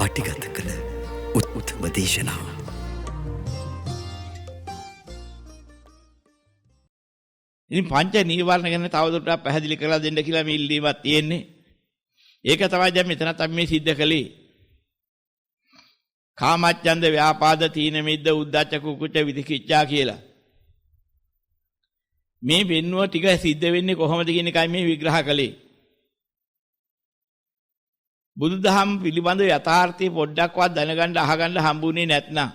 පටිගත කළ උත්තම දේශනාව. ඉතින් පංච නීවරණ ගැන තවදුරටත් පැහැදිලි කරලා දෙන්න කියලා මේ ඉල්ලීමක් තියෙන්නේ. ඒක තමයි දැන් මෙතනත් අපි මේ සිද්ධ කළේ. කාමච්ඡන්ද, ව්‍යාපාද, තීන මිද්ද, උද්ධච්ච, කුකුච්ච, විචිකිච්ඡා කියලා. මේ වෙන්නුව ටික සිද්ධ වෙන්නේ කොහොමද කියන එකයි මේ විග්‍රහ කළේ. බුදුදහම පිළිබඳ යථාර්ථය පොඩ්ඩක්වත් දැනගන්න අහගන්න හම්බුනේ නැත්නම්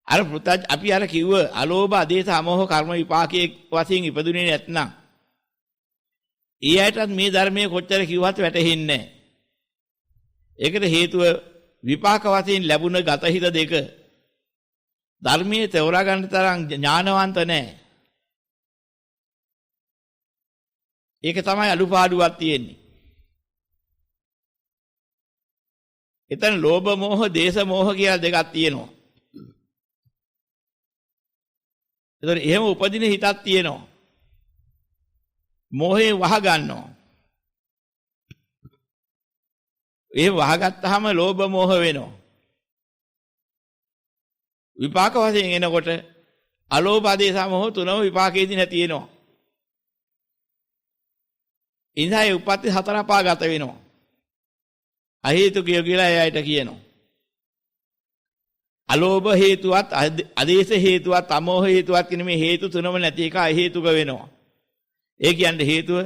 අර පුතත් අපි අර කිව්ව අලෝභ ආදේශ අමෝහ කර්ම විපාකයේ වශයෙන් ඉපදුනේ නැත්නම් ඒ ඇයිටත් මේ ධර්මයේ කොච්චර කිව්වත් වැටහෙන්නේ නැහැ. ඒකට හේතුව විපාක වශයෙන් ලැබුණ ගතහිත දෙක ධර්මයේ තෝරා ගන්න තරම් ඥානවන්ත නැහැ. ඒක තමයි අඩුපාඩුවක් තියෙන්නේ. එතන ලෝභ මෝහ දේශ මෝහ කියලා දෙකක් තියෙනවා. ඒතර එහෙම උපදින හිතක් තියෙනවා. මෝහේ වහ ගන්නවා. ඒ වහගත්තාම ලෝභ මෝහ වෙනවා. විපාක වශයෙන් එනකොට අලෝභ ආදේශ මොහ තුනම විපාකයේදී නැති වෙනවා. ඉන්හායේ උපත් හතර පාගත වෙනවා. අහේතුකය කියලා එයාට කියනවා. අලෝභ හේතුවත් ආදේශ හේතුවත් අමෝහ හේතුවත් කියන මේ හේතු තුනම නැති එක අහේතුක වෙනවා. ඒ කියන්නේ හේතුව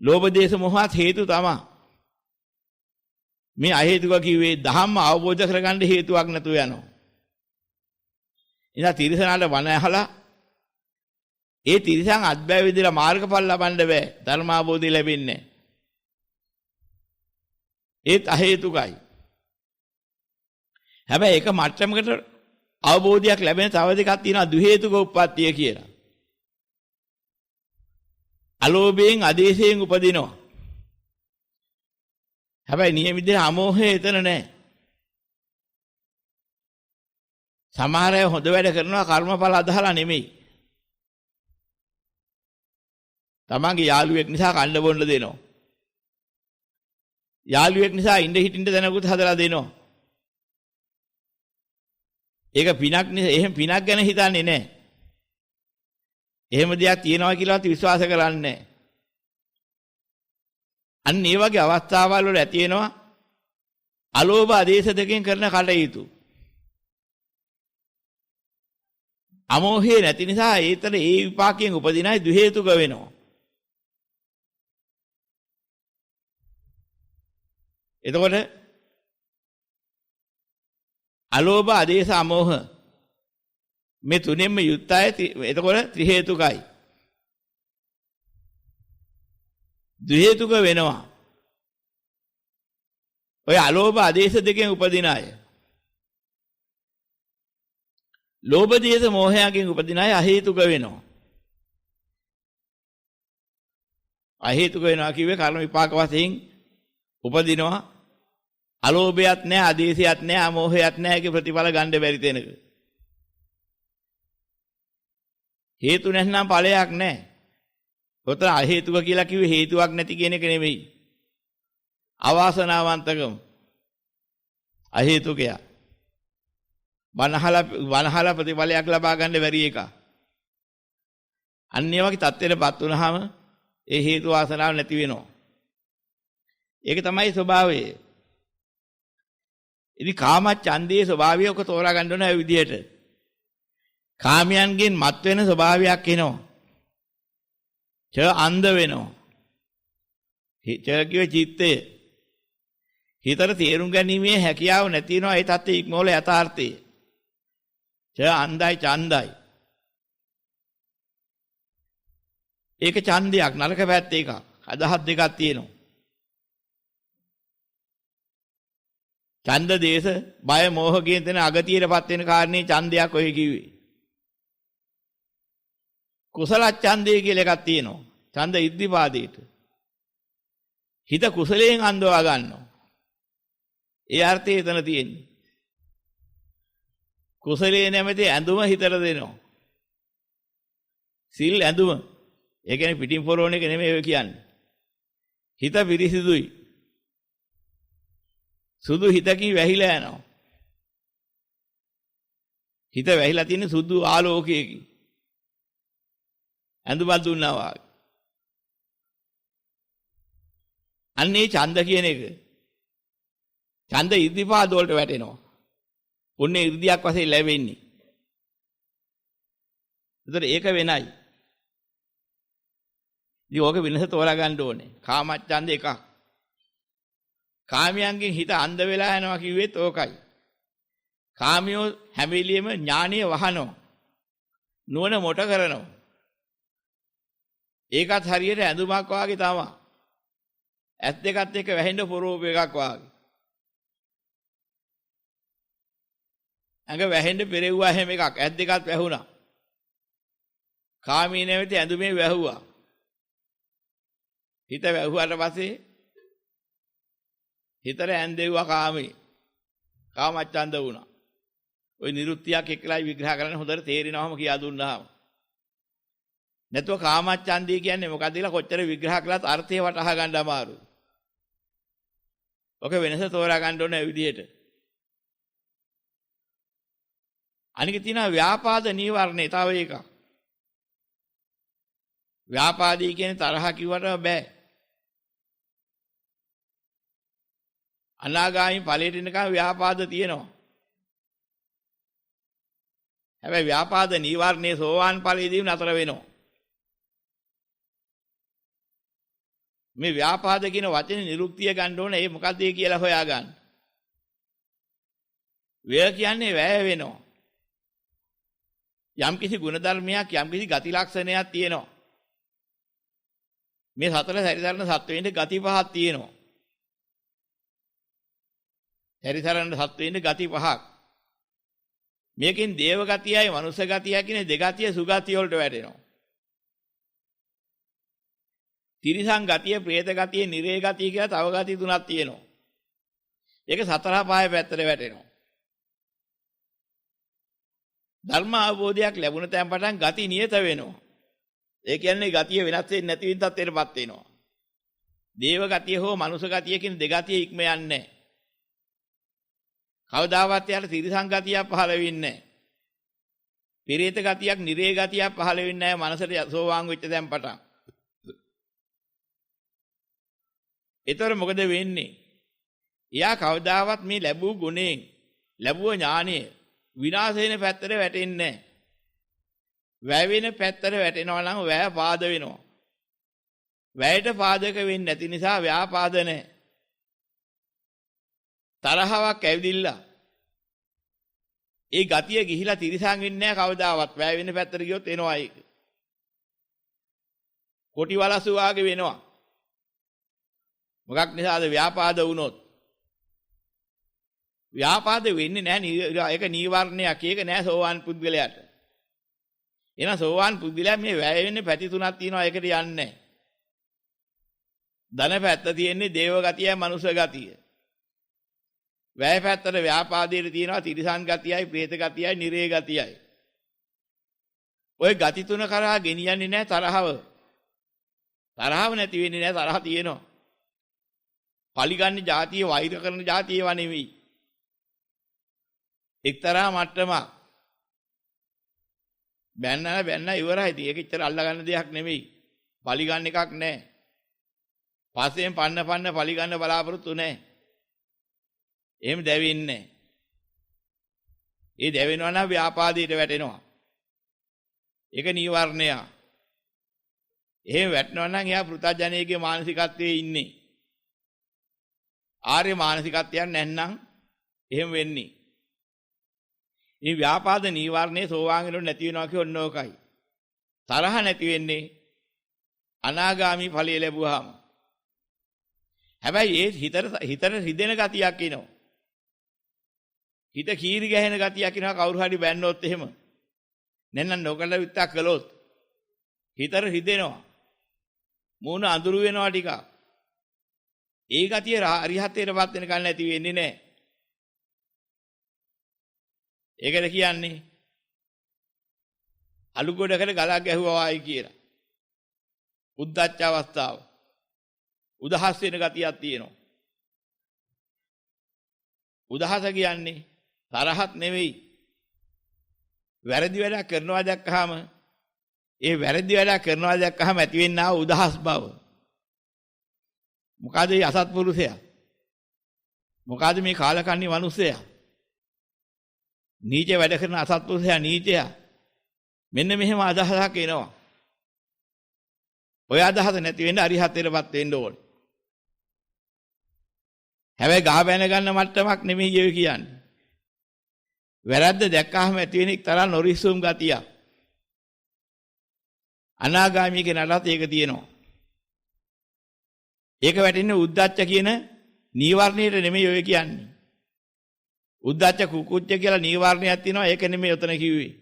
ලෝභ දේශ මොහත් හේතු තමයි. මේ අහේතුක කිව්වේ ධම්ම අවබෝධ කරගන්න හේතුවක් නැතුව යනවා. ඉතින් තිරසනාට වන ඇහලා ඒ තිරසන් අත්බෑ විදිලා මාර්ගඵල ලබන්න බෑ. ධර්ම අවබෝධය ලැබෙන්නේ නැහැ. ඒත් අහේතුකයි. හැබැයි එක මට්ටමකට අවබෝධයක් ලැබෙන තව දෙකක් තියෙනවා ද්වි හේතුක උප්පත්තිය කියලා. අලෝභයෙන් ආදේශයෙන් උපදිනවා. හැබැයි නියම විදිහට අමෝහය එතන නැහැ. සමහර අය හොඳ වැඩ කරනවා කර්මඵල අදහලා නෙමෙයි. තමන්ගේ යාළුවෙක් නිසා කන්න බොන්න දෙනවා. යාළුවෙක් නිසා ඉඳ හිටින්න දැනගුත් හදලා දෙනවා. ඒක පිනක් නිසා එහෙම පිනක් ගැන හිතන්නේ නැහැ. එහෙම දෙයක් තියෙනවා කියලාත් විශ්වාස කරන්නේ නැහැ. අන්න ඒ වගේ අවස්ථාවල් වල ඇති වෙනවා අලෝභ ආදේශ දෙකෙන් කරන කටයුතු. අමෝහය නැති නිසා ඒතර ඒ විපාකයෙන් උපදිනයි ද්වි හේතුක වෙනවා. එතකොට අලෝභ ආදේශ අමෝහ මේ තුනෙන්ම යුක්තයි. එතකොට ත්‍රි හේතුකයි. ද්වි හේතුක වෙනවා. ඔය අලෝභ ආදේශ දෙකෙන් උපදින අය. ලෝභ දේශ මොහයන්ගෙන් උපදින අය අහේතුක වෙනවා. අහේතුක වෙනවා කිව්වේ කර්ම විපාක වශයෙන් උපදිනවා. අලෝභයත් නැහැ, ආදේශයත් නැහැ, අමෝහයත් නැහැ කිය ප්‍රතිඵල ගන්න බැරි තැනක. හේතු නැත්නම් ඵලයක් නැහැ. ඔතන අහේතුක කියලා කිව්වේ හේතුවක් නැති කියන එක නෙමෙයි. අවාසනාවන්තකම. අහේතුකය. වනහලා ප්‍රතිඵලයක් ලබා ගන්න බැරි එක. අන්න ඒ වගේ තත්ත්වයකටපත් වුනහම ඒ හේතු වාසනාව නැති වෙනවා. ඒක තමයි ස්වභාවය. ඉතින් කාමච්ඡන්දයේ ස්වභාවය ඔක තෝරා ගන්න ඕන ඒ විදිහට. කාමයන්ගෙන් මත් වෙන ස්වභාවයක් එනවා. ච අන්ධ වෙනවා. ච කියේ චිත්තය. හිතට තේරුම් ගැනීමේ හැකියාව නැති වෙනවා. ඒ தත්ත්වයේ ඉක්මවල යථාර්ථය. ච අන්ධයි ඡන්දයි. ඒක ඡන්දයක් නරක පැත්ත එකක්. අදහස් දෙකක් තියෙනවා. ඡන්ද දේශ බය මෝහ කියන තැන අගතියටපත් වෙන කාරණේ ඡන්දයක් ඔය කිව්වේ. කුසල ඡන්දය කියලා එකක් තියෙනවා. ඡන්ද ඉද්ධිපාදේට. හිත කුසලයෙන් අන්දවා ගන්නවා. ඒ අර්ථය එතන තියෙන්නේ. කුසලයේ නැමැති ඇඳුම හිතට දෙනවා. සිල් ඇඳුම. ඒ කියන්නේ පිටින් පොරෝණ එක නෙමෙයි ඔය කියන්නේ. හිත පිරිසිදුයි. සුදු හිතකින් වැහිලා යනවා. හිත වැහිලා තියෙන සුදු ආලෝකයකින්. ඇඳුමක් දුන්නා වගේ. අන්නේ ඡන්ද කියන එක. ඡන්ද ඉර්ධිපාද වලට වැටෙනවා. ඔන්නේ ඉර්ධියක් වශයෙන් ලැබෙන්නේ. ඒතර ඒක වෙනයි. ඉතින් ඕක වෙනස තෝරා ගන්න ඕනේ. කාමච්ඡන්ද එකක්. කාමයන්ගෙන් හිත අන්ධ වෙලා යනවා කිව්වෙත් ඕකයි. කාමියෝ හැම වෙලෙම ඥානීය වහනවා. නුවණ මොට කරනවා. ඒකත් හරියට ඇඳුමක් වාගේ තමයි. ඇස් දෙකත් එක්ක වැහෙන්න පොරෝප එකක් වාගේ. ඇඟ වැහෙන්න පෙරෙව්වා හැම එකක්. ඇස් දෙකත් වැහුණා. කාමී නැවති ඇඳුමේ වැහුවා. හිත වැහුවාට පස්සේ හිතට ඇඳෙව්වා කාමී. කාමච්ඡන්ද වුණා. ওই නිරුත්තියක් එක්කලයි විග්‍රහ කරන්න හොඳට තේරෙනවම කියා දුන්නාම. නැතුව කාමච්ඡන්දය කියන්නේ මොකක්ද කියලා කොච්චර විග්‍රහ කළත් අර්ථය වටහා ගන්න අමාරුයි. ඔක වෙනස තෝරා ගන්න ඕනේ ඒ විදිහට. අනික තියෙනවා ව්‍යාපාද නීවරණේ තව එකක්. ව්‍යාපාදී කියන්නේ තරහ කිව්වට බෑ. අනාගාමී ඵලයට එනකම් ව්‍යාපාද තියෙනවා. හැබැයි ව්‍යාපාද නීවරණේ සෝවාන් ඵලයේදී නතර වෙනවා. මේ ව්‍යාපාද කියන වචනේ නිරුක්තිය ගන්න ඕනේ. ඒ මොකක්ද කියලා හොයාගන්න. ව්‍ය කියන්නේ වැය වෙනවා. යම්කිසි ගුණධර්මයක් යම්කිසි ගති ලක්ෂණයක් තියෙනවා. මේ සතර සැරිසරන සත්වෙින්ද ගති පහක් තියෙනවා. සැරිසරන සත්වෙින්ද ගති පහක්. මේකෙන් දේව ගතියයි මනුෂ්‍ය ගතියයි කියන දෙගතිය සුගතිය වලට වැටෙනවා. තිරිසං ගතිය, പ്രേත ගතිය, නිරේ ගතිය කියලා තව ගති තුනක් තියෙනවා. ඒක සතර පහේ පැත්තට වැටෙනවා. ධර්ම අවබෝධයක් ලැබුණ තැන් පටන් ගති නියත වෙනවා. ඒ කියන්නේ ගතිය වෙනස් වෙන්නේ නැති වින් තත්ත්වයටපත් වෙනවා. දේව ගතිය හෝ මනුෂ්‍ය ගතිය කියන දෙගතිය ඉක්ම යන්නේ නැහැ. කවදාවත් යාට තිරිසං ගතියක් පහළ වෙන්නේ නැහැ. පෙරේත ගතියක්, නිරේ ගතියක් පහළ වෙන්නේ නැහැ මනසට සෝවාන් වෙච්ච තැන් පටන්. ඒතර මොකද වෙන්නේ? එයා කවදාවත් මේ ලැබූ ගුණයෙන්, ලැබුව ඥානය විනාශ වෙන පැත්තට වැටෙන්නේ නැහැ. වැය වෙන පැත්තට වැටෙනවා නම් වැය පාද වෙනවා. වැයට පාදක වෙන්නේ නැති නිසා ව්‍යාපාද නැහැ. තරහවක් ඇවිදිලා ඒ ගතිය ගිහිලා තිරිසන් වෙන්නේ නැහැ කවදාවත්. වැය වෙන පැත්තට ගියොත් එනවා ඒක. කොටි වලසු වාගේ වෙනවා. මොකක් නිසාද ව්‍යාපාද වුණොත්? ව්‍යාපාද වෙන්නේ නැහැ. ඒක නීවරණයක්. ඒක නෑ සෝවාන් පුද්ගලයාට. එහෙනම් සෝවාන් පුද්ගලයා මේ වැය වෙන්නේ පැති තුනක් තියෙනවා. ඒකට යන්නේ නැහැ. ධන පැත්ත තියෙන්නේ දේව ගතියයි මනුෂ්‍ය ගතිය. වැය පැත්තට ව්‍යාපාදයේ තියෙනවා තිරිසන් ගතියයි, പ്രേත ගතියයි, නිරේ ගතියයි. ওই ගති තුන කරා ගෙනියන්නේ නැහැ තරහව. තරහව නැති වෙන්නේ නැහැ. තරහ තියෙනවා. පලිගන්න જાතිය, වෛර කරන જાතිය ඒවා නෙවෙයි. එක්තරා මට්ටමක් බැන්න ඉවරයි. ඉතින් ඒක ඉතර අල්ලා ගන්න දෙයක් නෙවෙයි. පලිගන්න එකක් නැහැ. පස්සෙන් පන්න පලිගන්න බලාපොරොත්තු නැහැ. එහෙම දැවෙන්නේ නැහැ. ඒ දැවෙනවා නම් ව්‍යාපාදයට වැටෙනවා. ඒක නීවරණය. එහෙම වැටෙනවා නම් එයා පෘථජනයේගේ මානසිකත්වයේ ඉන්නේ. ආර්ය මානසිකත්වයක් නැත්නම් එහෙම වෙන්නේ. මේ ව්‍යාපාද නීවරණේ සෝවාන් වෙනොත් නැති වෙනවා කියොත් ඕකයි. තරහ නැති වෙන්නේ අනාගාමි ඵලය ලැබුවාම. හැබැයි ඒ හිතට රිදෙන ගතියක් එනවා. හිත කීරි ගැහෙන ගතියක් එනවා කවුරු හරි බැන්නොත් එහෙම. නැත්නම් නොකල විත්තක් කළොත් හිතට රිදෙනවා. මූණ අඳුරු වෙනවා ටිකක්. ඒ ගතිය අරිහත්ත්වයටපත් වෙනකල් නැති වෙන්නේ නැහැ. ඒකද කියන්නේ අලු ගොඩකට ගලක් ගැහුවා වයි කියලා. උද්දච්ච අවස්ථාව. උදහස් වෙන ගතියක් තියෙනවා. උදහස කියන්නේ තරහක් නෙවෙයි. වැරදි වැඩක් කරනවා දැක්කහම ඒ වැරදි වැඩක් කරනවා දැක්කහම ඇතිවෙනා උදහස් බව. මොකද මේ අසත්පුරුෂයා? මොකද මේ කාලකන්ණි මිනිසයා? නීච වැඩ කරන අසත්පුරුෂයා නීචයා. මෙන්න මෙහෙම අදහසක් එනවා. ඔය අදහස නැති වෙන්න අරිහත්ත්වයටපත් වෙන්න ඕනේ. හැබැයි ගහ බැන ගන්න මට්ටමක් නෙමෙයි ඒ කියන්නේ. වැරද්ද දැක්කහම ඇති වෙන එක්තරා නොරිස්සුම් ගතිය. අනාගාමී කෙනාට ඒක තියෙනවා. ඒක වැටෙන්නේ උද්දච්ච කියන නීවරණයට නෙමෙයි ඔය කියන්නේ. උද්දච්ච කුකුච්ච කියලා නීවරණයක් තියෙනවා. ඒක නෙමෙයි උතන කිව්වේ.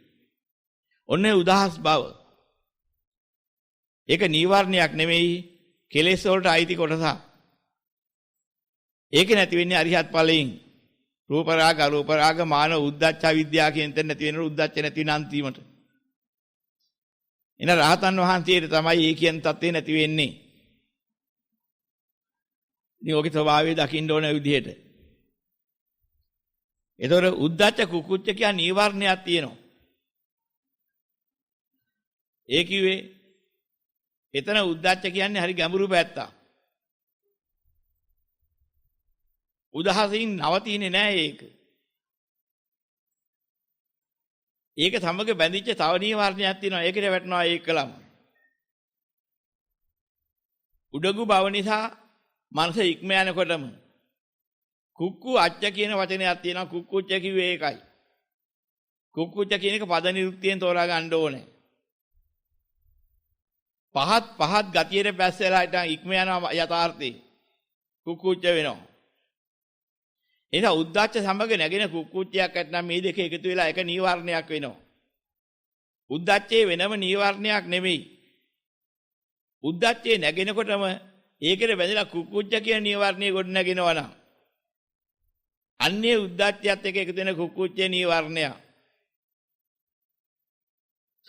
ඔන්නේ උදහස් බව. ඒක නීවරණයක් නෙමෙයි කෙලෙස් වලට අයිති කොටසක්. ඒක නැති වෙන්නේ අරිහත් ඵලයෙන්. රූප රාග අරූප රාග මාන උද්දච්ච විද්‍යාව කියන තැන නැති වෙන උද්දච්ච නැති වෙන අන්තිමට. එන රහතන් වහන්සේට තමයි ඒ කියන தත්ත්වේ නැති වෙන්නේ. ඉතින් ඔගේ ස්වභාවය දකින්න ඕන විදිහට. ඒතොර උද්දච්ච කුකුච්ච කියන නීවරණයක් තියෙනවා. ඒ කිව්වේ එතන උද්දච්ච කියන්නේ හරි ගැඹුරු පැත්තක්. උදහසින් නවතින්නේ නැහැ ඒක. ඒක සමග බැඳිච්ච තව නීවරණයක් තියෙනවා. ඒකට වැටෙනවා ඒකලම. උඩගු බව නිසා මනස ඉක්ම යනකොටම කුක්කු අච්ච කියන වචනයක් තියෙනවා. කුක්කුච්ච කිව්වේ ඒකයි. කුක්කුච්ච කියන එක පද නිරුක්තියෙන් තෝරා ගන්න ඕනේ. පහත් ගතියේ බැස්සලා ඉතින් ඉක්ම යනවා යථාර්ථේ. කුක්කුච්ච වෙනවා. එන උද්දච්ච සමග නැගෙන කුක්කුච්චයක් ඇත්නම් මේ දෙක එකතු වෙලා එක නීවරණයක් වෙනවා. උද්දච්චේ වෙනම නීවරණයක් නෙමෙයි. උද්දච්චේ නැගෙනකොටම ඒකේ බැඳලා කුක්කුච්ච කියන නීවරණය ගොඩ නැගෙනවා නම් අන්නේ උද්දච්චයත් එක්ක එකතු වෙන කුක්කුච්චේ නීවරණය.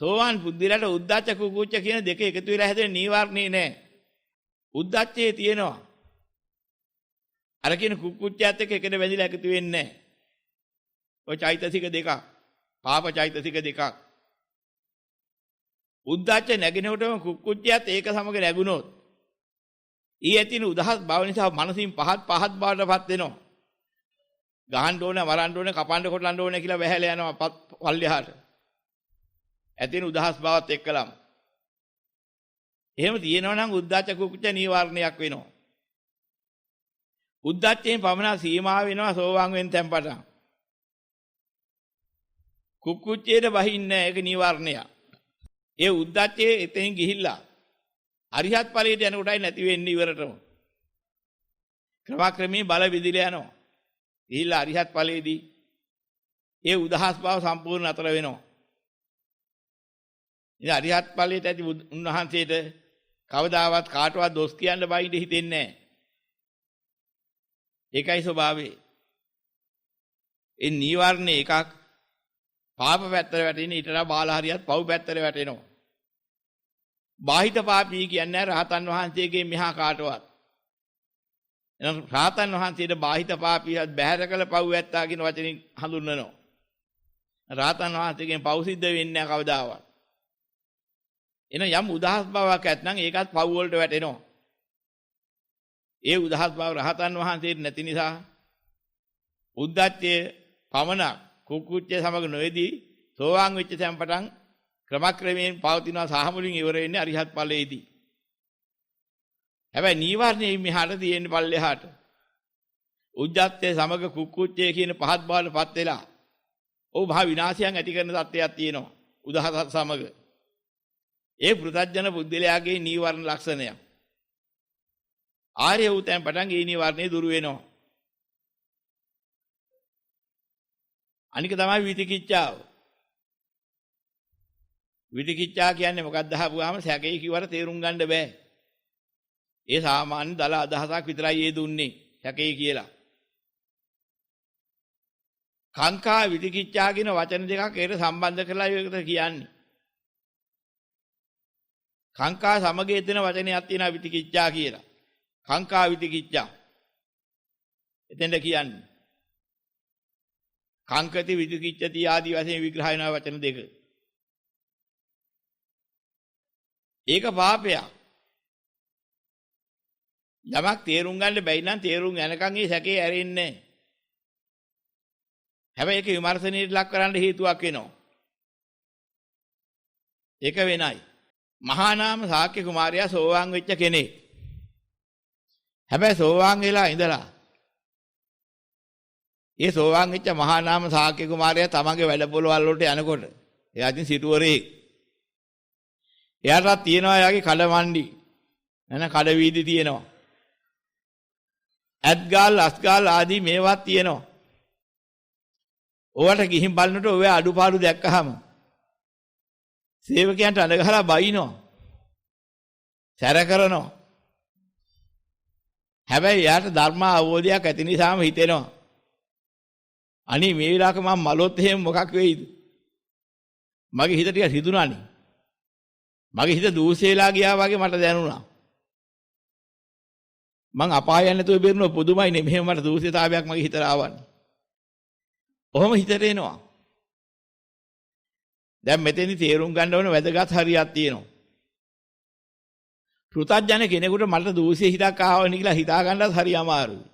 සෝවාන් බුද්ධිලට උද්දච්ච කුක්කුච්ච කියන දෙක එකතු වෙලා හැදෙන නීවරණේ නෑ. උද්දච්චේ තියෙනවා. අර කියන කුක්කුච්චයත් එක්ක එකට බැඳිලා එකතු වෙන්නේ නැහැ. ඔය චෛතසික දෙකක්. පාප චෛතසික දෙකක්. උද්දච්ච නැගිනකොටම කුක්කුච්චයත් ඒක සමග නැගුණොත් ඊ ඇතින උදහස් බව නිසා මනසින් පහත් බවටපත් වෙනවා. ගහන්න ඕන, මරන්න ඕන, කපන්න කොටන්න ඕන කියලා වැහැලා යනවා පල්ලෙහාට. ඇතින උදහස් බවත් එක්කලම. එහෙම තියෙනවා නම් උද්දච්ච කුක්කුච්ච නීවරණයක් වෙනවා. උද්දච්චයෙන් පමණ සීමා වෙනවා සෝවාන් වෙන තැන් පටන්. කුක්කුච්චේට බහින්නේ ඒක නීවරණය. ඒ උද්දච්චයේ එතෙන් ගිහිල්ලා අරිහත් ඵලයට යනකොටයි නැති වෙන්නේ ඉවරටම. ක්‍රමක්‍රමී බල විදිලා යනවා. ගිහිල්ලා අරිහත් ඵලයේදී ඒ උදහස් බව සම්පූර්ණ අතර වෙනවා. ඉතින් අරිහත් ඵලයට ඇති උන්වහන්සේට කවදාවත් කාටවත් දොස් කියන්න බයින්ද හිතෙන්නේ නැහැ. ඒකයි ස්වභාවය. ඒ නීවරණ එකක් පාප පැත්තට වැටෙන ඊටලා බාල හරියත් පව් පැත්තට වැටෙනවා. බාහිත පාපී කියන්නේ රහතන් වහන්සේගේ මෙහා කාටවත්. එහෙනම් රහතන් වහන්සේට බාහිත පාපීවත් බැහැර කළ පව් ඇත්තා කියන වචنين හඳුන්වනවා. රහතන් වහන්සේගෙන් පව් සිද්ධ වෙන්නේ නැහැ කවදාවත්. එහෙනම් යම් උදහස් බවක් ඇත්නම් ඒකත් පව් වලට වැටෙනවා. ඒ උදහස් බව රහතන් වහන්සේට නැති නිසා උද්දච්චයේ පමණක් කුක්කුච්චේ සමග නොවේදී සෝවාන් වෙච්ච තැන් පටන් ක්‍රමක්‍රමයෙන් පවතිනවා සහ මුලින් ඉවර වෙන්නේ අරිහත් ඵලයේදී. හැබැයි නීවරණයේ මෙහාට තියෙන පල්ලෙහාට උද්දච්චයේ සමග කුක්කුච්චේ කියන පහත් බවටපත් වෙලා ඔව් මහ විනාශයන් ඇති කරන තත්ත්වයක් තියෙනවා උදහසත් සමග. ඒ පෘථග්ජන බුද්ධිලයාගේ නීවරණ ලක්ෂණය. ආර්ය වූ තැන් පටන් ඒ නීවරණේ දුරු වෙනවා. අනික තමයි විතිකිච්ඡාව. විතිකිච්ඡා කියන්නේ මොකක්ද අහපුවාම සැකේ කිව්වට තේරුම් ගන්න බෑ. ඒ සාමාන්‍ය දල අදහසක් විතරයි ඒ දුන්නේ සැකේ කියලා. කාංකා විතිකිච්ඡා කියන වචන දෙකක් ඒකට සම්බන්ධ කරලා ඒකට කියන්නේ. කාංකා සමගයේ දෙන වචනයක් තියෙනවා විතිකිච්ඡා කියලා. කාංකා විතිකිච්ඡා. එතෙන්ද කියන්නේ කංකති විචිකිච්ඡති ආදී වශයෙන් විග්‍රහ වෙන වචන දෙක. ඒක පාපයක්. යමක් තේරුම් ගන්න බැයි නම් තේරුම් යනකම් ඒ සැකේ ඇරෙන්නේ නැහැ. හැබැයි ඒක විමර්ශනයට ලක් කරන්න හේතුවක් වෙනවා. ඒක වෙනයි. මහා නාම ශාක්‍ය කුමාරයා සෝවාන් වෙච්ච කෙනෙක්. හැබැයි සෝවාන් වෙලා ඉඳලා ඒ සෝවාන් වෙච්ච මහා නාම ශාක්‍ය කුමාරයා තමන්ගේ වැඩ පොළවල් වලට යනකොට එයා ඉතින් සිටුවරේ. එයාට තියෙනවා එයාගේ කඩ මණ්ඩි. නැන කඩ වීදි තියෙනවා. ඇත්ගාල් අස්ගාල් ආදී මේවත් තියෙනවා. ඕවට ගිහින් බලනකොට ඔය අඩුපාඩු දැක්කහම සේවකයන්ට අඬගහලා බයිනවා. සැර කරනවා. හැබැයි යාට ධර්ම අවබෝධයක් ඇති නිසාම හිතෙනවා. අනේ මේ වෙලාවක මම මලොත් එහෙම මොකක් වෙයිද? මගේ හිත ටික හිතුණානේ. මගේ හිත දූෂේලා ගියා වගේ මට දැනුණා. මං අපාය යන්නේ නැතුව බේරුණා පුදුමයිනේ. මෙහෙම මට දූෂිතාවයක් මගේ හිතට ආවන්නේ. ඔහොම හිතට එනවා. දැන් මෙතෙන්දි තේරුම් ගන්න ඕන වැදගත් හරියක් තියෙනවා. පෘථග්ජන කෙනෙකුට මට දූෂිත හිතක් ආවනේ කියලා හිතා ගන්නත් හරි අමාරුයි.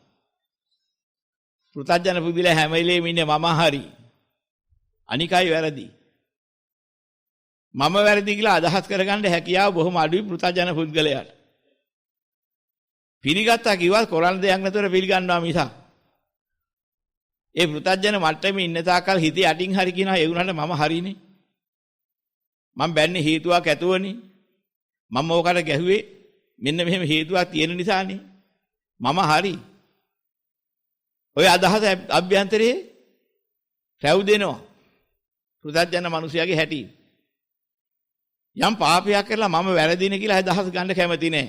පෘථග්ජන පුදුලා හැම වෙලේම ඉන්නේ මම හරි. අනිකයි වැරදි. මම වැරදි කියලා අදහස් කරගන්න හැකියාව බොහොම අඩුයි පෘථග්ජන පුද්ගලයාට. පිළිගත්තා කිව්වත් කරන්න දෙයක් නැතුව පිළිගන්නවා මිසක්. ඒ පෘථග්ජන මට්ටමේ ඉන්න තාකල් හිතේ අටින් හරි කියනවා ඒ උනහට මම හරිනේ. මම බැන්නේ හේතුවක් ඇතුවනේ. මම ඕකට ගැහුවේ මෙන්න මෙහෙම හේතුවක් තියෙන නිසානේ. මම හරි. ඔය අදහස අභ්‍යන්තරේ රැව් දෙනවා. පෘථග්ජන මිනිසයාගේ හැටි. යම් පාපයක් කරලා මම වැරදිනේ කියලා අදහස් ගන්න කැමති නැහැ.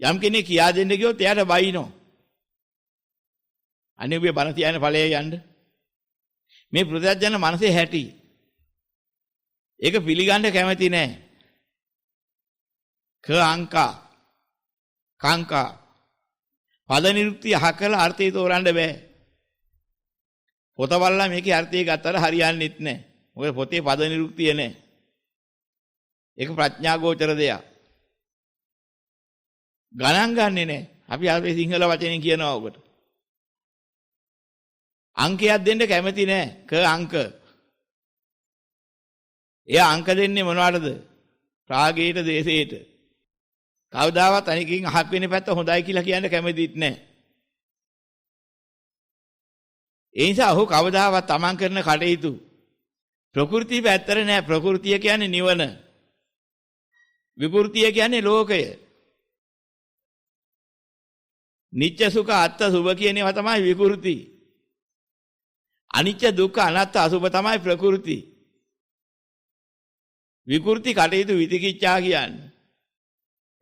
යම් කෙනෙක් කියා දෙන්න ගියොත් එයාට බයිනෝ. අනේ ඔබේ බණ තියන ඵලයේ යන්න. මේ පෘථග්ජන මනසේ හැටි. ඒක පිළිගන්න කැමති නැහැ. කාංකා පද නිරුක්තිය අහකල අර්ථය තෝරන්න බෑ. පොත බලලා මේකේ අර්ථය ගත්තට හරියන්නේත් නැහැ. මොකද පොතේ පද නිරුක්තිය නැහැ. ඒක ප්‍රඥා ගෝචර දෙයක්. ගණන් ගන්නෙ නැහැ. අපි ආවේ සිංහල වචනෙන් කියනවා ඔබට. අංකයක් දෙන්න කැමති නැහැ. අංක. එයා අංක දෙන්නේ මොනවටද? රාගයට, දේශයට. කවදාවත් අනිකකින් අහක් වෙන පැත්ත හොඳයි කියලා කියන්න කැමතිත් නැහැ. ඒ නිසා ඔහු කවදාවත් තමන් කරන කටයුතු ප්‍රകൃති පැත්තට නෑ. ප්‍රകൃතිය කියන්නේ නිවන. විකෘතිය කියන්නේ ලෝකය. නිත්‍ය සුඛ අත්ත සුභ කියන ඒවා තමයි විකෘති. අනිත්‍ය දුක්ඛ අනාත්ම අසුභ තමයි ප්‍රകൃති. විකෘති කටයුතු විතිකිච්ඡා කියන්නේ.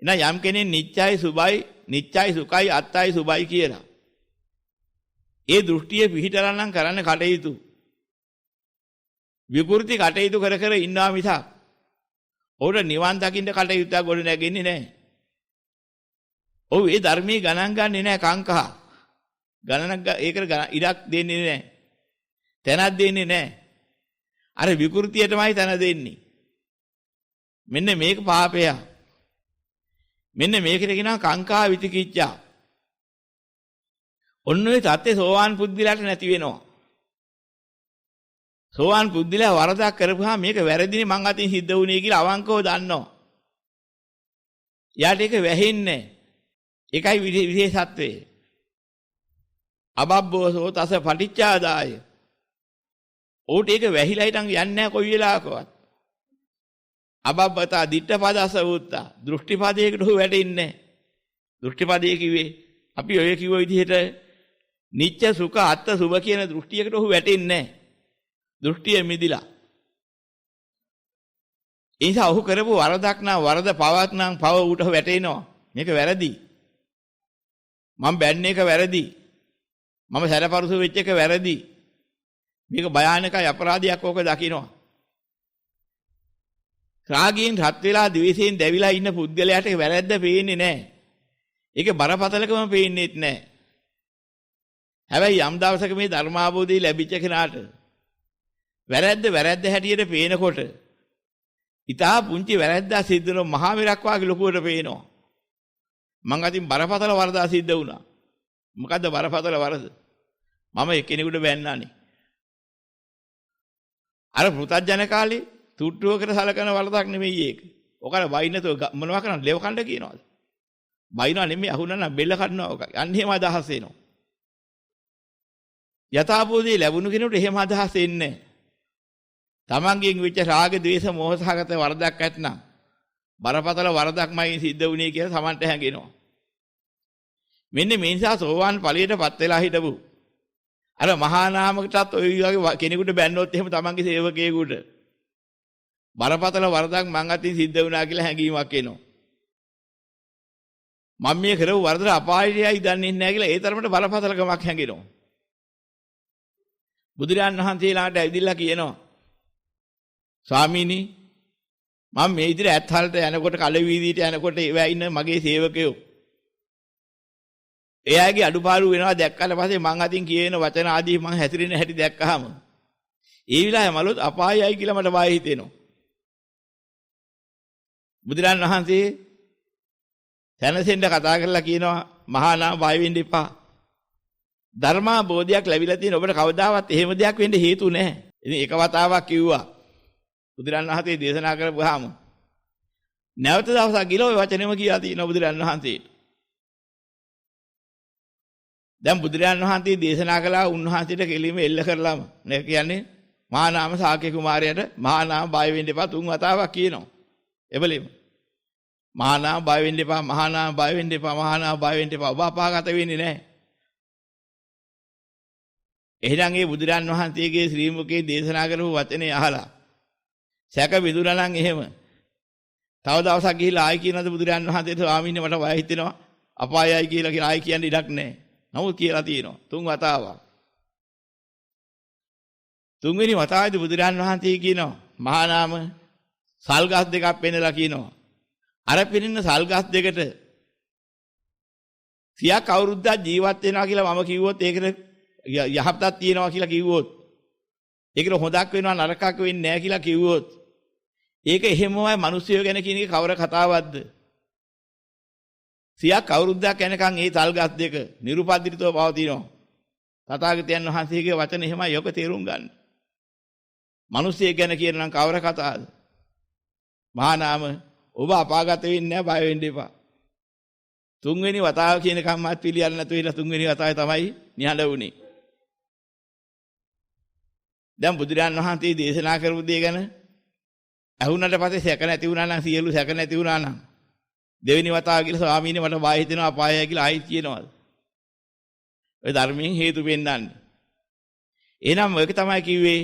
එහෙනම් යම් කෙනෙක් නිත්‍යයි සුභයි, නිත්‍යයි සුඛයි, අත්තයි සුභයි කියලා. ඒ දෘෂ්ටිය පිහිටලා නම් කරන්න කටයුතු. විකෘති කටයුතු කර කර ඉන්නවා මිසක් ඔහුට නිවන් දකින්න කටයුත්තක් ගොඩ නැගෙන්නේ නැහැ. ඔව් ඒ ධර්මයේ ගණන් ගන්නේ නැහැ කංකහ. ගණනක් ඒකට ඉඩක් දෙන්නේ නැහැ. තැනක් දෙන්නේ නැහැ. අර විකෘතියටමයි තැන දෙන්නේ. මෙන්න මේක පාපය. මෙන්න මේකට කියනවා කංකා විතිකිච්ඡා. ඔන්න ඔය தත්ත්වේ සෝවාන් පුද්ගලයාට නැති වෙනවා. සෝවාන් පුද්ගලයා වරදක් කරපුවාම මේක වැරදිනේ මං අතින් සිද්ධ වුණේ කියලා අවංකව දන්නවා. යාට ඒක වැහෙන්නේ. ඒකයි විශේෂත්වය. අබබ්බෝසෝ තස පටිච්චාදාය. ඕට ඒක වැහිලා හිටන් යන්නේ නැහැ කොයි වෙලාවකවත්. අබබ්බතා දිට්ඨපදස වූත්තා. දෘෂ්ටිපදයකට හො වැටෙන්නේ නැහැ. දෘෂ්ටිපදයේ කිව්වේ අපි ඔය කිව්ව විදිහට නිච්ච සුඛ අත්ත සුභ කියන දෘෂ්ටියකට ඔහු වැටෙන්නේ නැහැ. දෘෂ්ටිය මිදිලා. ඒ නිසා ඔහු කරපු වරදක් නම් වරද පවක් නම් පව ඌට වැටෙනවා. මේක වැරදි. මම බැන්නේ එක වැරදි. මම සැරපරුස වෙච්ච එක වැරදි. මේක භයානකයි අපරාධයක් ඕක දකින්නවා. රාගයෙන් රත් වෙලා ද්වේෂයෙන් දැවිලා ඉන්න පුද්ගලයාට වැරද්ද පේන්නේ නැහැ. ඒක බරපතලකම පේන්නේත් නැහැ. හැබැයි යම් දවසක මේ ධර්මාභෝධය ලැබිච්ච කෙනාට වැරැද්ද හැටියට පේනකොට ඊටා පුංචි වැරැද්දක් සිද්ධ වෙන මහා මෙරක් වාගේ ලොකුවට පේනවා. මං අතින් බරපතල වරදක් සිද්ධ වුණා. මොකද්ද බරපතල වරද? මම එක්කෙනෙකුට බැන්නානේ. අර පෘථජන කාලේ තුට්ටුවකට සලකන වරදක් නෙමෙයි ඒක. ඔකට වයින්නතෝ මොනවා කරන්නේ? ලෙව කණ්ඩ කියනවාද? වයින්නවා නෙමෙයි අහුනනම් බෙල්ල කඩනවා ඔක. අන්න එහෙම අදහස් එනවා. යථාභූතී ලැබුණු කෙනෙකුට එහෙම අදහස් එන්නේ නැහැ. තමන්ගෙන් වෙච්ච රාග, ద్వේෂ, මෝහ සහගත වරදක් ඇත්නම් බරපතල වරදක්මයි සිද්ධ වුණේ කියලා තමන්ට හැඟෙනවා. මෙන්න මේ නිසා සෝවාන් ඵලයටපත් වෙලා හිටපු අර මහා නාමකටත් ඔය වගේ කෙනෙකුට බැන්නොත් එහෙම තමන්ගේ සේවකයෙකුට බරපතල වරදක් මං අතින් සිද්ධ වුණා කියලා හැඟීමක් එනවා. මම මේ කරපු වරදට අපායයයි දන්නේ නැහැ කියලා ඒ තරමට බරපතලකමක් හැඟෙනවා. බුදුරජාන් වහන්සේලාට ඇවිදilla කියනවා ස්වාමීනි මම මේ ඉදිරිය ඇත්හලට යනකොට කල වීදියට යනකොට ඒවා ඉන්න මගේ සේවකයෝ එයාගේ අඩුපාඩු වෙනවා දැක්කට පස්සේ මං අතින් කියන වචන ආදී මං හැසිරෙන හැටි දැක්කහම ඒ විලාය මලොත් අපායයි කියලා මට බය හිතෙනවා. බුදුරජාන් වහන්සේ සැනසෙන්න කතා කරලා කියනවා මහා නාම බය වෙන්න එපා. ධර්මා බෝධියක් ලැබිලා තියෙන ඔබට කවදාවත් එහෙම දෙයක් වෙන්න හේතු නැහැ. ඉතින් එක වතාවක් කිව්වා බුදුරන් වහන්සේ දේශනා කරපුවාම නැවත දවසක් ගිල ඔය වචනේම කියා තියෙනවා බුදුරන් වහන්සේට. දැන් බුදුරන් වහන්සේ දේශනා කළා උන්වහන්සේට කෙලින්ම එල්ල කරලාම නේ කියන්නේ මහා නාම ශාක්‍ය කුමාරයාට මහා නාම බය වෙන්න එපා තුන් වතාවක් කියනවා. එබලෙම මහා නාම බය වෙන්න එපා, මහා නාම බය වෙන්න එපා, මහා නාම බය වෙන්න එපා. ඔබ අපාගත වෙන්නේ නැහැ. එහෙනම් ඒ බුදුරන් වහන්සේගේ ශ්‍රී මුඛේ දේශනා කරපු වචනේ අහලා සැක විදුනා නම් එහෙම තව දවසක් ගිහිල්ලා ආයි කියනද බුදුරන් වහන්සේට ස්වාමීන් මට වය හිතෙනවා අපායයි කියලා ආයි කියන්න ඉඩක් නැහැ. නමුත් කියලා තියෙනවා තුන් වතාවක්. තුන්වෙනි වතාවේදී බුදුරන් වහන්සේ කියනවා මහා නාම සල්ගස් දෙකක් පෙන්නලා කියනවා. අර පෙනෙන සල්ගස් දෙකට සියක් අවුරුද්දක් ජීවත් වෙනවා කියලා මම කිව්වොත් ඒකට යහපතක් තියෙනවා කියලා කිව්වොත් ඒකට හොදක් වෙනවා නරකක් වෙන්නේ නැහැ කියලා කිව්වොත් ඒක එහෙමමයි මිනිස්සුયો ගැන කියන එක කවර කතාවක්ද? සියක් අවුරුද්දක් යනකම් ඒ තල්ගස් දෙක නිරුපද්දිතව පවතිනවා. තථාගතයන් වහන්සේගේ වචන එහෙමයි යොක තේරුම් ගන්න. මිනිස්සෙක් ගැන කියන නම් කවර කතාවද? මහා නාම ඔබ අපාගත වෙන්නේ නැහැ බය වෙන්න එපා. තුන්වෙනි වතාව කියන කම්මත් පිළියල් නැතුව ඉලා තුන්වෙනි වතාවේ තමයි නිහඬ වුනේ. දැන් බුදුරජාන් වහන්සේ දේශනා කරපු දේ ගැන අහුනට පස්සේ සැක නැති වුණා නම් සියලු සැක නැති වුණා නම් දෙවෙනි වතාව කියලා ස්වාමීනි මට බය හිතෙනවා අපායයි කියලා ආයි කියනවාද? ඔය ධර්මයෙන් හේතු වෙන්නන්නේ. එහෙනම් ඔයක තමයි කිව්වේ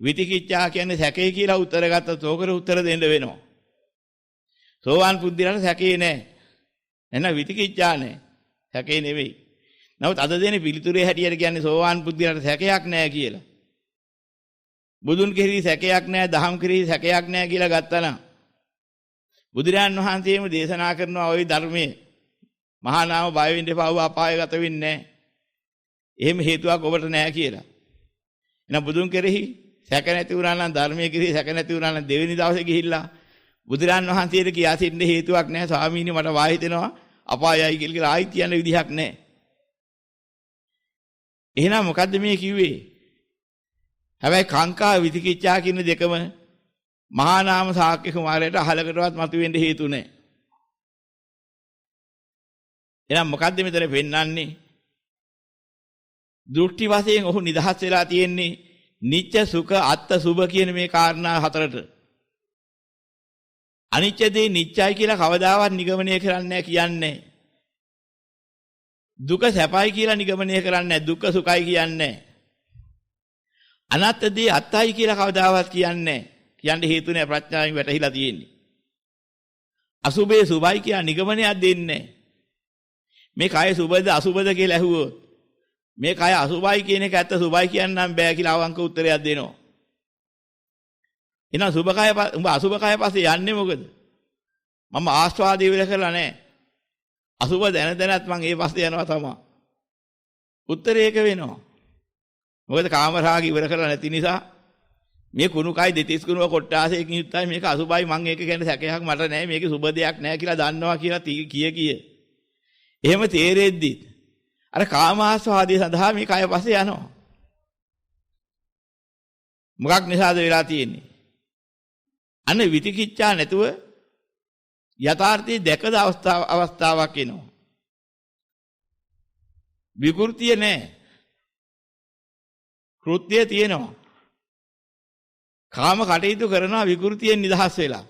විතිකිච්ඡා කියන්නේ සැකේ කියලා උත්තර ගත්තොත් ඕකට උත්තර දෙන්න වෙනවා. සෝවාන් පුද්ගලයාට සැකේ නැහැ. එහෙනම් විතිකිච්ඡා නැහැ. සැකේ නෙවෙයි. නමුත් අද දෙන පිළිතුරේ හැටියට කියන්නේ සෝවාන් පුද්ගලයාට සැකයක් නැහැ කියලා. බුදුන් කෙරෙහි සැකයක් නැහැ, දහම් කෙරෙහි සැකයක් නැහැ කියලා ගත්තා නම් බුදුරජාන් වහන්සේම දේශනා කරනවා ওই ධර්මයේ මහා නාම බය වෙන්න එපා, ඔබ අපායගත වෙන්නේ නැහැ. එහෙම හේතුවක් ඔබට නැහැ කියලා. එහෙනම් බුදුන් කෙරෙහි සැක නැති වුණා නම් ධර්මයේ කෙරෙහි සැක නැති වුණා නම් දෙවෙනි දවසේ ගිහිල්ලා බුදුරජාන් වහන්සේට කියා සිටින්න හේතුවක් නැහැ. ස්වාමීනි මට වාය හිතෙනවා අපායයි කියලා ආයි කියන්න විදිහක් නැහැ. එහෙනම් මොකද්ද මේ කිව්වේ? හැබැයි කාංකා විතිකිච්ඡා කියන දෙකම මහා නාම ශාක්‍ය කුමාරයාට අහලකටවත් මතුවෙන්න හේතු නැහැ. එහෙනම් මොකද්ද මෙතන පෙන්වන්නේ? දෘෂ්ටි වශයෙන් ඔහු නිදහස් වෙලා තියෙන්නේ නිච්ච සුඛ අත්ත සුභ කියන මේ කාරණා හතරට. අනිත්‍ය දේ නිච්චයි කියලා කවදාවත් නිගමනය කරන්නේ නැහැ කියන්නේ. දුක සැපයි කියලා නිගමනය කරන්නේ නැහැ. දුක්ඛ සුඛයි කියන්නේ. අනාත්ම දේ අත්තයි කියලා කවදාවත් කියන්නේ නැහැ. කියන්න හේතු නැහැ ප්‍රඥාවෙන් වැටහිලා තියෙන්නේ. අසුභේ සුභයි කියලා නිගමනයක් දෙන්නේ නැහැ. මේ කය සුභද අසුභද කියලා ඇහුවොත් මේ කය අසුභයි කියන එක ඇත්ත සුභයි කියන්නම් බෑ කියලා අවංක උත්තරයක් දෙනවා. එහෙනම් සුභ කය උඹ අසුභ කය පස්සේ යන්නේ මොකද? මම ආස්වාදයේ විල කරලා නැහැ. අසුභ දැන දැනත් මං ඒ පස්සේ යනවා තමයි. උත්තරේ ඒක වෙනවා. මොකද කාමරාග ඉවර කරලා නැති නිසා මේ කුණු කයි දෙතිස් කුණුව කොට්ටාසයකින් යුක්තයි මේක අසුබයි මං ඒක ගැන සැකයක් මට නැහැ මේක සුබ දෙයක් නැහැ කියලා දන්නවා කියලා කිය. එහෙම තේරෙද්දි අර කාමාස්වාදයේ සඳහා මේ කය පස්සේ යනවා. මොකක් නිසාද වෙලා තියෙන්නේ? අන්න විතිකිච්ඡා නැතුව යථාර්ථයේ දැකද අවස්ථාවක් එනවා. විකෘතිය නැහැ. කෘත්‍යය තියෙනවා. කාම කටයුතු කරනවා විකෘතියෙන් නිදහස් වෙලා.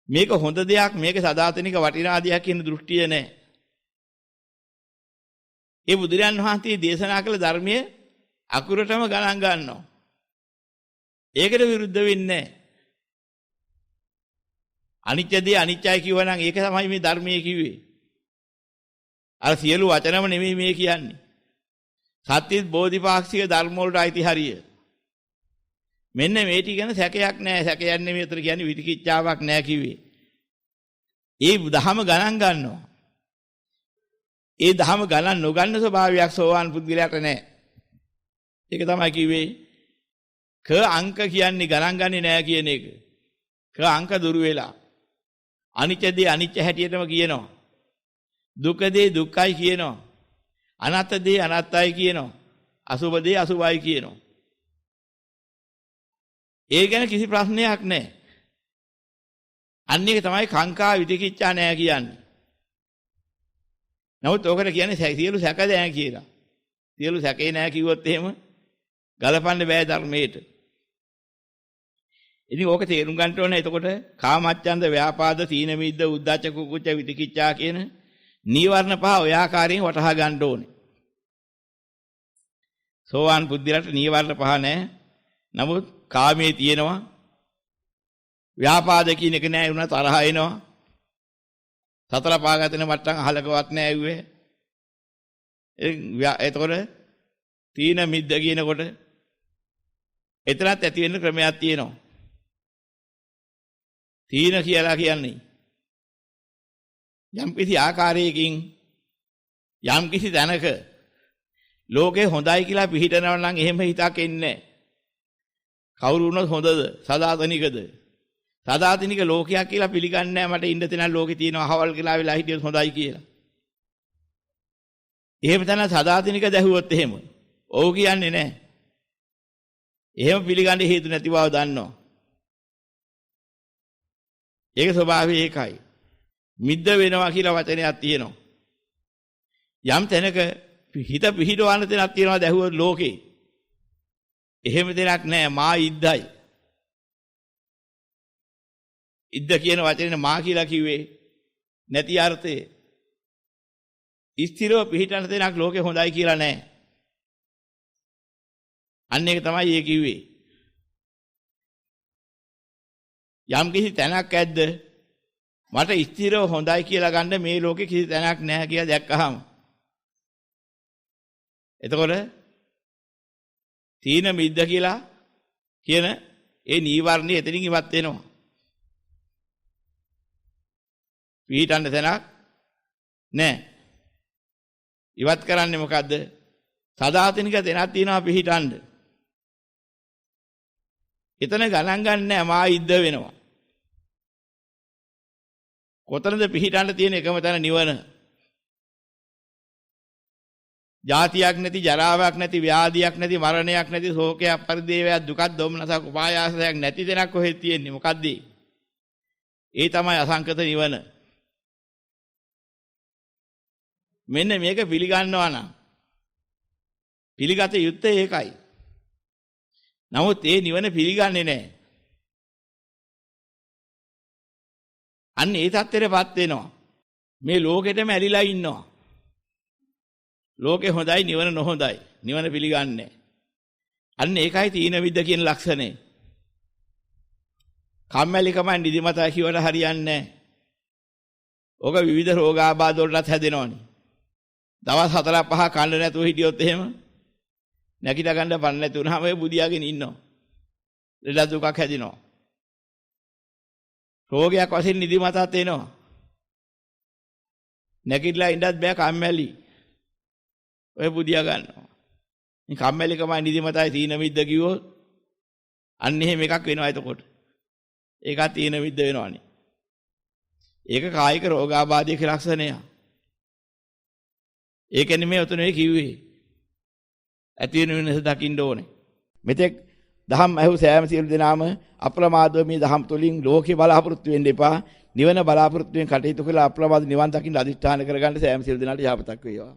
මේක හොඳ දෙයක් මේක සදාතනික වටිනා දෙයක් කියන දෘෂ්ටිය නැහැ. ඒ බුදුරයන් වහන්සේ දේශනා කළ ධර්මයේ අකුරටම ගණන් ගන්නවා. ඒකට විරුද්ධ වෙන්නේ නැහැ. අනිත්‍ය දේ අනිත්‍යයි කිව්වනම් ඒක තමයි මේ ධර්මයේ කිව්වේ. අර සියලු වචනම නෙමෙයි මේ කියන්නේ. සත්‍ය බෝධිපාක්ෂික ධර්ම වලට අයිති හරිය. මෙන්න මේ ටික ගැන සැකයක් නැහැ. සැකයක් නෙමෙයි උතර කියන්නේ විතිකිච්ඡාවක් නැහැ කිව්වේ. ඒ දහම ගණන් ගන්නවා. ඒ දහම ගණන් නොගන්න ස්වභාවයක් සෝවාන් පුද්ගලයාට නැහැ. ඒක තමයි කිව්වේ. ක අංක කියන්නේ ගණන් ගන්නේ නැහැ කියන එක. ක අංක දුරු වෙලා. අනිත්‍යදී අනිත්‍ය හැටියටම කියනවා. දුකදී දුක්ඛයි කියනවා. අනාත්තදී අනාත්තයි කියනවා. අසුබදී අසුබයි කියනවා. ඒ ගැන කිසි ප්‍රශ්නයක් නැහැ. අන්න ඒක තමයි කාංකා විතිකිච්ඡා නැහැ කියන්නේ. නමුත් ඔකට කියන්නේ සියලු සැක නැහැ කියලා. සියලු සැකේ නැහැ කිව්වොත් එහෙම ගලපන්න බෑ ධර්මයට. ඉතින් ඕක තේරුම් ගන්න ඕනේ. එතකොට කාමච්ඡන්ද, ව්‍යාපාද, තීන මිද්ද, උද්ධච්ච කුකුච්ච විතිකිච්ඡා කියන නීවරණ පහ ඔය ආකාරයෙන් වටහා ගන්න ඕනේ. සෝවාන් බුද්ධිලට නීවරණ පහ නැහැ. නමුත් කාමයේ තියෙනවා. ව්‍යාපාද කියන එක නැහැ වුණා තරහ එනවා. සතර පාගතන මට්ටම් අහලකවත් නැහැ ඇව්වේ. එතකොට තීන මිද්ද කියනකොට එතරම් ඇති වෙන්න ක්‍රමයක් තියෙනවා. තීන කියලා කියන්නේ යම් කිසි ආකාරයකින් යම් කිසි තැනක ලෝකේ හොඳයි කියලා පිළිහිටනවා නම් එහෙම හිතක් එන්නේ නැහැ. කවුරු වුණත් හොඳද? සදාතනිකද? සදාතනික ලෝකයක් කියලා පිළිගන්නේ නැහැ. මට ඉන්න තැන ලෝකේ තියෙනවා අහවල් කියලා වෙලා හිටියොත් හොඳයි කියලා. එහෙම තැන සදාතනික දැහුවොත් එහෙම. ඔව් කියන්නේ නැහැ. එහෙම පිළිගන්න හේතු නැති බව දන්නවා. ඒක ස්වභාවය ඒකයි. මිද්ද වෙනවා කියලා වචනයක් තියෙනවා. යම් තැනක හිත පිහිටවන්න තැනක් තියෙනවා දැහුවොත් ලෝකේ. එහෙම දෙයක් නැහැ. මා ඉද්දයි. ඉද්ද කියන වචනේ මා කියලා කිව්වේ නැති අර්ථයේ. ස්ථිරව පිහිටන තැනක් ලෝකේ හොඳයි කියලා නැහැ. අන්න ඒක තමයි ඒ කිව්වේ. යම් කිසි තැනක් ඇද්ද මට ස්ථිරව හොඳයි කියලා ගන්න මේ ලෝකේ කිසි තැනක් නැහැ කියලා දැක්කහම එතකොට තීන මිද්ද කියලා කියන ඒ නීවරණය එතනින් ඉවත් වෙනවා. පිහිටන්න තැනක් නැහැ. ඉවත් කරන්නේ මොකද්ද? සදාතනික තැනක් තියෙනවා පිහිටන්න. එතන ගණන් ගන්න නැහැ මා ඉද්ද වෙනවා. කොතනද පිහිටන්න තියෙන එකම තැන නිවන. ජාතියක් නැති, ජරාවක් නැති, ව්‍යාධියක් නැති, මරණයක් නැති, ශෝකයක්, පරිදේවයක්, දුකක්, දොම්නසක්, උපායාසයක් නැති තැනක් කොහෙද තියෙන්නේ? මොකද්ද? ඒ තමයි අසංකත නිවන. මෙන්න මේක පිළිගන්නවා නම් පිළිගත යුත්තේ ඒකයි. නමුත් ඒ නිවන පිළිගන්නේ නැහැ. අන්න ඒ තත්ත්වෙටපත් වෙනවා. මේ ලෝකෙටම ඇලිලා ඉන්නවා. ලෝකේ හොඳයි නිවන නොහොඳයි. නිවන පිළිගන්නේ. අන්න ඒකයි තීන විද්ද කියන ලක්ෂණය. කම්මැලිකමයි නිදිමතයි කියවට හරියන්නේ නැහැ. ඕක විවිධ රෝගාබාධ වලටත් හැදෙනවනේ. දවස් 4-5 කන්න නැතුව හිටියොත් එහෙම නැගිට ගන්න පන්න නැති වුනහම ඒ බුදියාගෙන ඉන්නවා. ලෙඩ දුකක් හැදිනවා. රෝගයක් වශයෙන් නිදිමතත් එනවා. නැගිටලා ඉඳත් බෑ කම්මැලි. ඔය බුදියා ගන්නවා. මේ කම්මැලිකමයි නිදිමතයි තීන මිද්ද කිව්වොත් අන්න එහෙම එකක් වෙනවා එතකොට. ඒකත් තීන මිද්ද වෙනවනේ. ඒක කායික රෝගාබාධයක ලක්ෂණය. ඒක නෙමෙයි උතන මේ කිව්වේ. ඇති වෙන වෙනස දකින්න ඕනේ. මෙතෙක් දහම් ඇහු සෑම සියලු දෙනාම අප්‍රමාදව මේ දහම් තුලින් ලෝකේ බලාපොරොත්තු වෙන්න එපා. නිවන බලාපොරොත්තු වෙන කටයුතු කළා අප්‍රමාද නිවන් දකින්න අදිෂ්ඨාන කරගන්න සෑම සියලු දෙනාට යහපතක් වේවා.